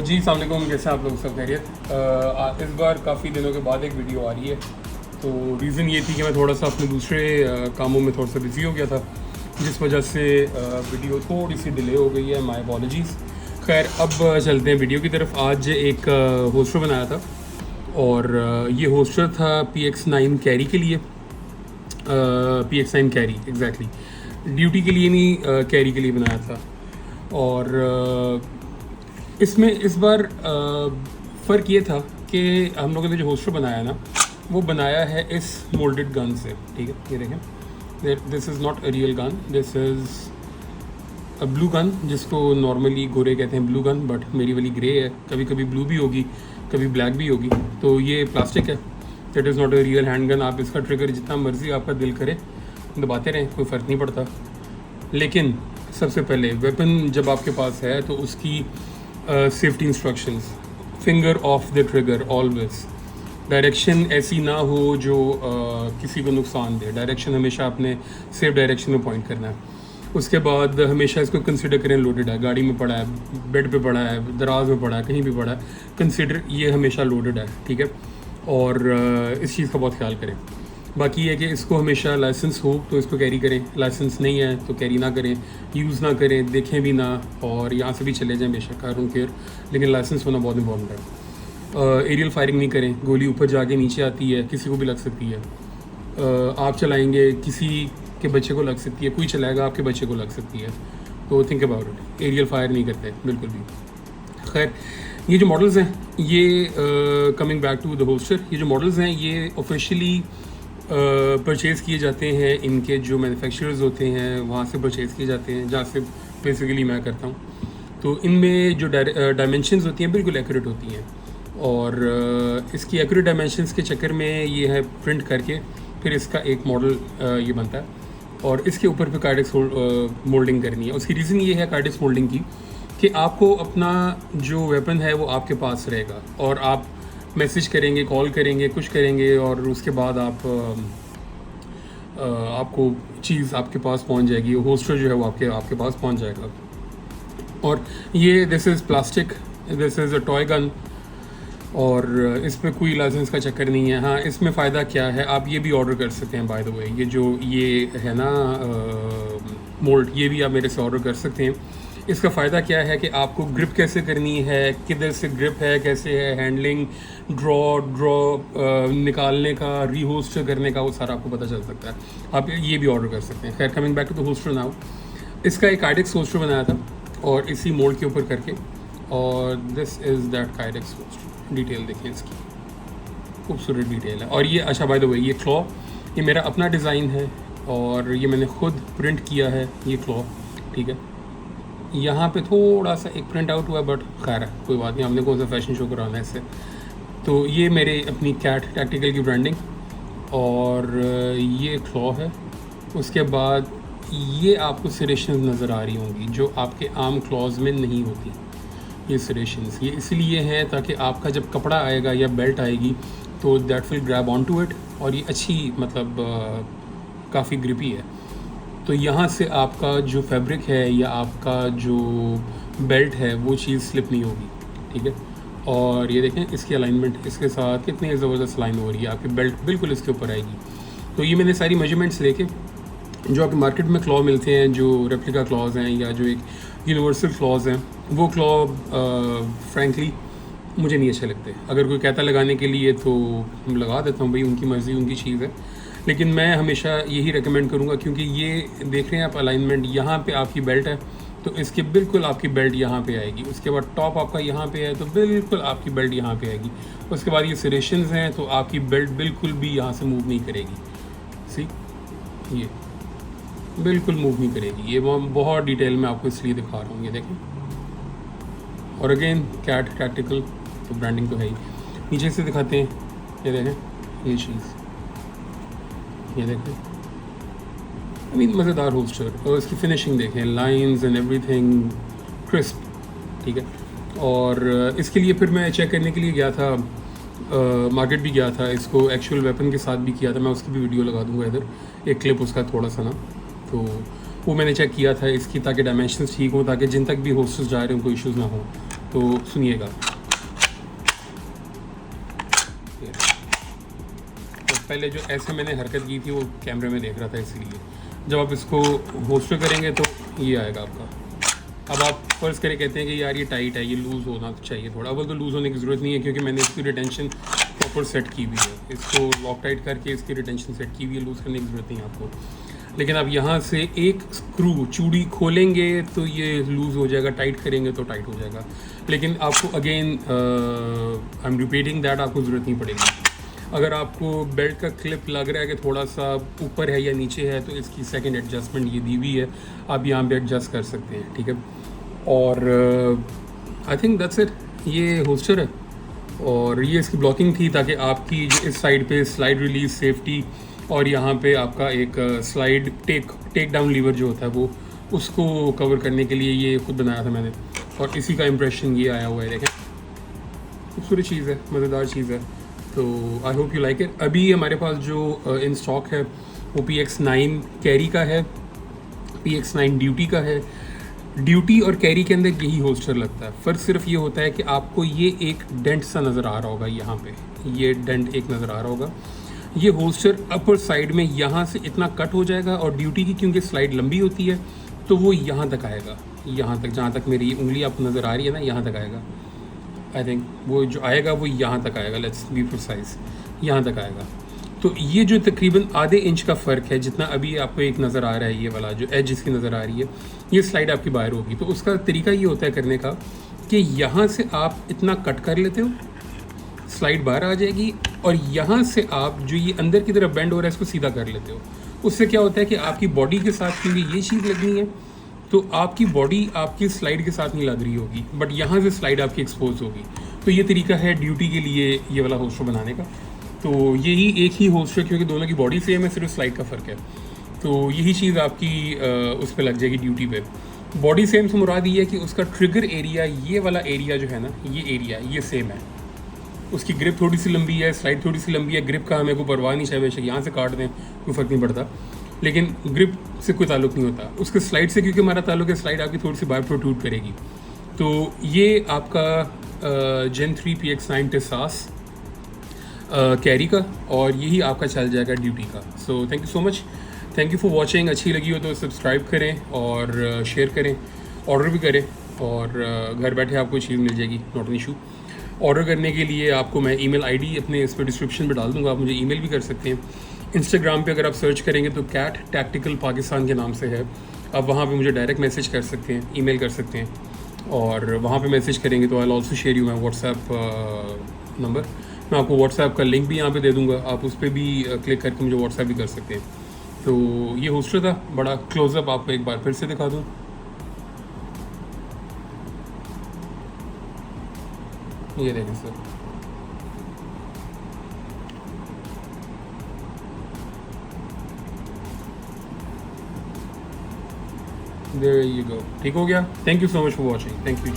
जी अस्सलाम वालेकुम, कैसे आप लोग? सब खैरियत। इस बार काफ़ी दिनों के बाद एक वीडियो आ रही है। तो रीज़न ये थी कि मैं थोड़ा सा अपने दूसरे कामों में थोड़ा सा बिज़ी हो गया था, जिस वजह से वीडियो थोड़ी सी डिले हो गई है। My apologies. खैर, अब चलते हैं वीडियो की तरफ। आज एक होस्टर बनाया था और ये होस्टर था PX9 कैरी के लिए। PX9 कैरी एग्जैक्टली ड्यूटी के लिए नहीं, कैरी के लिए बनाया था। और इसमें इस बार फ़र्क ये था कि हम लोगों ने जो होस्टर बनाया ना, वो बनाया है इस मोल्डेड गन से। ठीक है, ये देखें, this is not a real gun, this is a blue gun, जिसको नॉर्मली गोरे कहते हैं ब्लू गन, बट मेरी वाली ग्रे है। कभी कभी ब्लू भी होगी, कभी ब्लैक भी होगी। तो ये प्लास्टिक है, that is not a real hand gun. आप इसका ट्रिगर जितना मर्ज़ी आपका दिल करे दबाते रहें, कोई फ़र्क नहीं पड़ता। लेकिन सबसे पहले वेपन जब आपके पास है तो उसकी safety instructions, finger of the trigger always, direction ऐसी ना हो जो किसी को नुकसान दे। डायरेक्शन हमेशा आपने सेफ डायरेक्शन में पॉइंट करना है। उसके बाद हमेशा इसको कंसिडर करें लोडेड है, गाड़ी में पड़ा है, बेड पे पड़ा है, दराज में पड़ा है, कहीं भी पड़ा है, कंसिडर ये हमेशा लोडेड है। ठीक है, और इस चीज़ का बहुत ख्याल करें। बाकी है कि इसको हमेशा लाइसेंस हो तो इसको कैरी करें, लाइसेंस नहीं है तो कैरी ना करें, यूज़ ना करें, देखें भी ना, और यहाँ से भी चले जाएं बेशक, आई डोंट केयर, लेकिन लाइसेंस होना बहुत इंपॉर्टेंट है। एरियल फायरिंग नहीं करें, गोली ऊपर जाके नीचे आती है, किसी को भी लग सकती है। आप चलाएंगे, किसी के बच्चे को लग सकती है, कोई चलाएगा आपके बच्चे को लग सकती है। तो think about it, aerial fire नहीं करते बिल्कुल भी। खैर, ये जो मॉडल्स हैं, ये कमिंग बैक टू द होस्टर, ये जो मॉडल्स हैं ये ऑफिशियली परचेज़ किए जाते हैं। इनके जो मैन्युफैक्चरर्स होते हैं वहाँ से परचेज़ किए जाते हैं, जहाँ से बेसिकली मैं करता हूँ। तो इनमें जो डायमेंशंस होती हैं बिल्कुल एक्यूरेट होती हैं, और इसकी एक्यूरेट डायमेंशंस के चक्कर में ये है प्रिंट करके फिर इसका एक मॉडल ये बनता है, और इसके ऊपर फिर कार्डिक्स मोल्डिंग करनी है। उसकी रीज़न ये है कार्डिक्स मोल्डिंग की कि आपको अपना जो वेपन है वो आपके पास रहेगा, और आप मैसेज करेंगे, कॉल करेंगे, कुछ करेंगे, और उसके बाद आपको चीज़ आपके पास पहुंच जाएगी। होस्टर जो है वो आपके पास पहुंच जाएगा। और ये this is plastic, this is a toy gun, और इसमें कोई लाइसेंस का चक्कर नहीं है। हाँ, इसमें फ़ायदा क्या है, आप ये भी ऑर्डर कर सकते हैं। बाय द वे, ये है ना मोल्ड, ये भी आप मेरे से ऑर्डर कर सकते हैं। इसका फ़ायदा क्या है कि आपको ग्रिप कैसे करनी है, किधर से ग्रिप है, कैसे है हैंडलिंग, ड्रॉ निकालने का, रीहोस्टर करने का, वो सारा आपको पता चल सकता है। आप ये भी ऑर्डर कर सकते हैं। खैर, coming back to the hoster now, इसका एक कार्डिक्स होस्टर बनाया था और इसी मोल्ड के ऊपर करके, और दिस इज़ दैट कार्डिक्स होस्टर। डिटेल देखें इसकी, खूबसूरत डिटेल है। और ये अच्छा, बाय द वे, ये क्लॉ ये मेरा अपना डिज़ाइन है, और ये मैंने खुद प्रिंट किया है ये क्लॉ। ठीक है, यहाँ पे थोड़ा सा एक प्रिंट आउट हुआ, बट खैर है, कोई बात नहीं, हमने कौन सा फैशन शो कराना है इससे। तो ये मेरे अपनी कैट टैक्टिकल की ब्रांडिंग, और ये क्लॉ है। उसके बाद ये आपको सिरेशंस नज़र आ रही होंगी जो आपके आम क्लॉज में नहीं होती। ये सिरेशंस ये इसलिए हैं ताकि आपका जब कपड़ा आएगा या बेल्ट आएगी तो that will grab on to it, और ये अच्छी मतलब काफ़ी ग्रिपी है। तो यहाँ से आपका जो फैब्रिक है या आपका जो बेल्ट है वो चीज़ स्लिप नहीं होगी। ठीक है, और ये देखें इसकी अलाइनमेंट इसके साथ कितनी ज़बरदस्त लाइन हो रही है, आपकी बेल्ट बिल्कुल इसके ऊपर आएगी। तो ये मैंने सारी मेजरमेंट्स लेके, जो आपके मार्केट में क्लॉ मिलते हैं, जो रेप्लिका क्लॉज हैं या जो एक यूनिवर्सल क्लॉज हैं, वो क्लॉ फ्रैंकली मुझे नहीं अच्छे लगते। अगर कोई कहता लगाने के लिए तो लगा देता हूँ, भाई उनकी मर्ज़ी, उनकी चीज़ है। लेकिन मैं हमेशा यही रेकमेंड करूँगा, क्योंकि ये देख रहे हैं आप अलाइनमेंट, यहाँ पे आपकी बेल्ट है तो इसके बिल्कुल आपकी बेल्ट यहाँ पे आएगी। उसके बाद टॉप आपका यहाँ पे है तो बिल्कुल आपकी बेल्ट यहाँ पे आएगी। उसके बाद ये सिरेशंस हैं तो आपकी बेल्ट बिल्कुल भी यहाँ से मूव नहीं करेगी। सी, ये बिल्कुल मूव नहीं करेगी। ये मैं बहुत डिटेल में आपको इसलिए दिखा रहा हूँ, ये देखें। और अगेन कैट टैक्टिकल तो ब्रांडिंग तो है ही। नीचे से दिखाते हैं, ये देखें ये चीज़, ये देखें, आई मीन मज़ेदार होस्टर। और इसकी फिनिशिंग देखें, लाइंस एंड एवरीथिंग क्रिस्प। ठीक है, और इसके लिए फिर मैं चेक करने के लिए गया था, मार्केट भी गया था, इसको एक्चुअल वेपन के साथ भी किया था। मैं उसकी भी वीडियो लगा दूंगा इधर, एक क्लिप उसका थोड़ा सा ना, तो वो मैंने चेक किया था इसकी, ताकि डायमेंशंस ठीक हों, ताकि जिन तक भी होस्टर्स जा रहे हैं उनको इश्यूज़ ना हो। तो सुनिएगा। तो पहले जो ऐसे मैंने हरकत की थी वो कैमरे में देख रहा था, इसलिए जब आप इसको होस्टर करेंगे तो ये आएगा आपका। अब आप फर्ज करें कहते हैं कि यार ये टाइट है, ये लूज़ होना चाहिए थोड़ा। अब तो लूज़ होने की ज़रूरत नहीं है क्योंकि मैंने इसकी रिटेंशन प्रॉपर सेट की हुई है। इसको लॉक टाइट करके इसकी रिटेंशन सेट की हुई है, लूज़ करने की ज़रूरत नहीं है आपको। लेकिन आप यहाँ से एक स्क्रू चूड़ी खोलेंगे तो ये लूज़ हो जाएगा, टाइट करेंगे तो टाइट हो जाएगा। लेकिन आपको again I am repeating that, आपको ज़रूरत नहीं पड़ेगी। अगर आपको बेल्ट का क्लिप लग रहा है कि थोड़ा सा ऊपर है या नीचे है तो इसकी सेकंड एडजस्टमेंट ये दी हुई है, आप यहाँ पे एडजस्ट कर सकते हैं, ठीक है। और आई थिंक दैट्स इट, ये होस्टर है और ये इसकी ब्लॉकिंग थी ताकि आपकी जो इस साइड पे स्लाइड रिलीज सेफ्टी और यहाँ पे आपका एक स्लाइड टेक डाउन लीवर जो होता है वो उसको कवर करने के लिए ये खुद बनाया था मैंने। और इसी का इम्प्रेशन ये आया हुआ है, देखें खूबसूरत चीज़ है, मज़ेदार चीज़ है। तो I hope you like it. अभी हमारे पास जो इन स्टॉक है वो PX9 कैरी का है, PX9 ड्यूटी का है। ड्यूटी और कैरी के अंदर यही होस्टर लगता है, फ़र्क सिर्फ ये होता है कि आपको ये एक डेंट सा नज़र आ रहा होगा, यहाँ पे ये डेंट एक नज़र आ रहा होगा। ये होस्टर अपर साइड में यहाँ से इतना कट हो जाएगा और ड्यूटी की क्योंकि स्लाइड लंबी होती है तो वो यहाँ तक आएगा, यहाँ तक जहाँ तक मेरी उंगली आपको नज़र आ रही है ना, यहाँ तक आएगा। आई थिंक वो जो आएगा वो यहाँ तक आएगा, लेट्स बी प्रिसाइज, यहाँ तक आएगा। तो ये जो तकरीबन आधे इंच का फ़र्क है, जितना अभी आपको एक नज़र आ रहा है, ये वाला जो एज इसकी नज़र आ रही है, ये स्लाइड आपकी बाहर होगी। तो उसका तरीका ये होता है करने का कि यहाँ से आप इतना कट कर लेते हो, स्लाइड बाहर आ जाएगी और यहाँ से आप जो ये अंदर की तरफ बेंड हो रहा है इसको सीधा कर लेते हो। उससे क्या होता है कि आपकी बॉडी के साथ क्योंकि ये चीज़ लगनी है तो आपकी बॉडी आपकी स्लाइड के साथ नहीं लग रही होगी, बट यहाँ से स्लाइड आपकी एक्सपोज होगी। तो ये तरीका है ड्यूटी के लिए ये वाला होस्टर बनाने का। तो यही एक ही होस्टर, क्योंकि दोनों की बॉडी सेम है, सिर्फ स्लाइड का फ़र्क है। तो यही चीज़ आपकी उस पर लग जाएगी ड्यूटी पे। बॉडी सेम से मुराद ये है कि उसका ट्रिगर एरिया, ये वाला एरिया जो है ना, ये एरिया ये सेम है। उसकी ग्रिप थोड़ी सी लंबी है, स्लाइड थोड़ी सी लंबी है। ग्रिप का हमें कोई परवाह नहीं, चाहे बेशक यहाँ से काट दें, कोई फ़र्क नहीं पड़ता, लेकिन ग्रिप से कोई ताल्लुक़ नहीं होता। उसके स्लाइड से क्योंकि हमारा ताल्लुक़ है, स्लाइड आपकी थोड़ी सी बाहर प्रोट्रूड करेगी। तो ये आपका Gen 3 PX9 टेसास कैरी का, और यही आपका चल जाएगा ड्यूटी का। So thank you so much, thank you for watching. अच्छी लगी हो तो सब्सक्राइब करें और शेयर करें, ऑर्डर भी करें, और घर बैठे आपको चीज़ मिल जाएगी, नॉट एन इशू। ऑर्डर करने के लिए आपको मैं ईमेल आईडी अपने इस पर डिस्क्रिप्शन में डाल दूँगा, आप मुझे ईमेल भी कर सकते हैं। इंस्टाग्राम पे अगर आप सर्च करेंगे तो कैट टैक्टिकल पाकिस्तान के नाम से है, आप वहाँ पे मुझे डायरेक्ट मैसेज कर सकते हैं, ईमेल कर सकते हैं, और वहाँ पे मैसेज करेंगे तो I will also share you my WhatsApp number. मैं आपको व्हाट्सएप का लिंक भी यहाँ पे दे दूँगा, आप उस पर भी क्लिक करके मुझे व्हाट्सएप भी कर सकते हैं। तो ये होस्टर था, बड़ा क्लोज़अप आपको एक बार फिर से दिखा दूँ। ये देखें सर, देयर यू गो, ठीक हो गया। Thank you so much for watching, thank you.